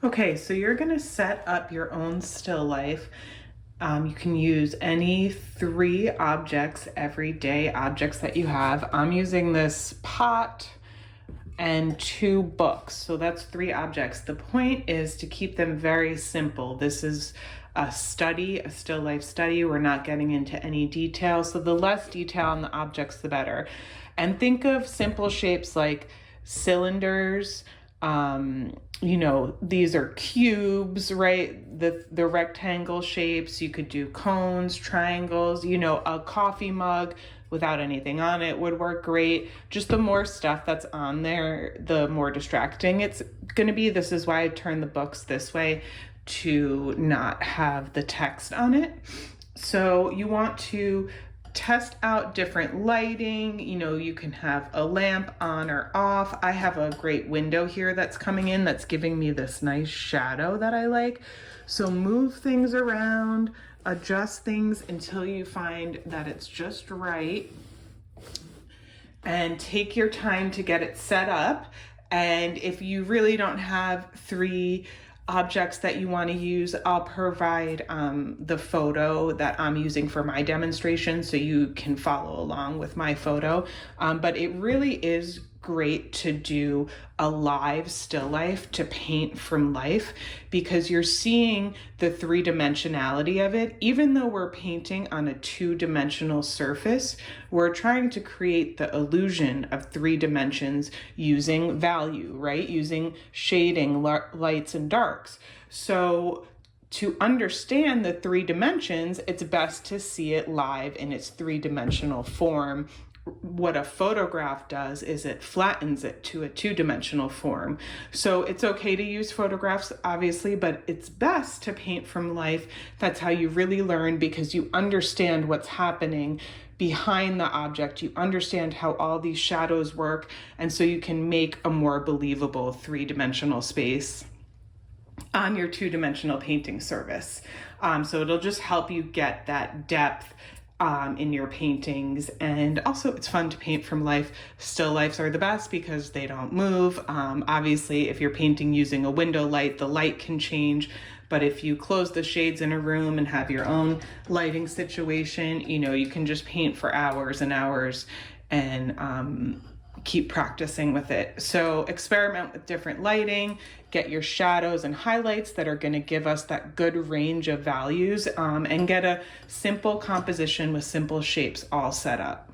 Okay, so you're gonna set up your own still life. You can use any three objects, everyday objects that you have. I'm using this pot and two books, so that's three objects. The point is to keep them very simple. This is a study, a still life study. We're not getting into any detail, so the less detail on the objects, the better. And think of simple shapes like cylinders. These are cubes, right? The rectangle shapes. You could do cones, triangles, a coffee mug without anything on it would work great. Just the more stuff that's on there, the more distracting it's going to be. This is why I turn the books this way to not have the text on it. So you want to test out different lighting. You can have a lamp on or off. I have a great window here that's coming in that's giving me this nice shadow that I like. So move things around, adjust things until you find that it's just right, and take your time to get it set up. And if you really don't have three objects that you want to use, I'll provide the photo that I'm using for my demonstration so you can follow along with my photo. But it really is great to do a live still life, to paint from life, because you're seeing the three-dimensionality of it. Even though we're painting on a two-dimensional surface, we're trying to create the illusion of three dimensions using value, right? Using shading, lights and darks. So to understand the three dimensions, it's best to see it live in its three-dimensional form. What a photograph does is it flattens it to a two-dimensional form. So it's okay to use photographs, obviously, but it's best to paint from life. That's how you really learn, because you understand what's happening behind the object. You understand how all these shadows work, and so you can make a more believable three-dimensional space on your two-dimensional painting service. So it'll just help you get that depth in your paintings. And also it's fun to paint from life. Still lifes are the best because they don't move. Obviously, if you're painting using a window light, the light can change. But if you close the shades in a room and have your own lighting situation, you can just paint for hours and hours and keep practicing with it. So experiment with different lighting, get your shadows and highlights that are going to give us that good range of values, and get a simple composition with simple shapes all set up.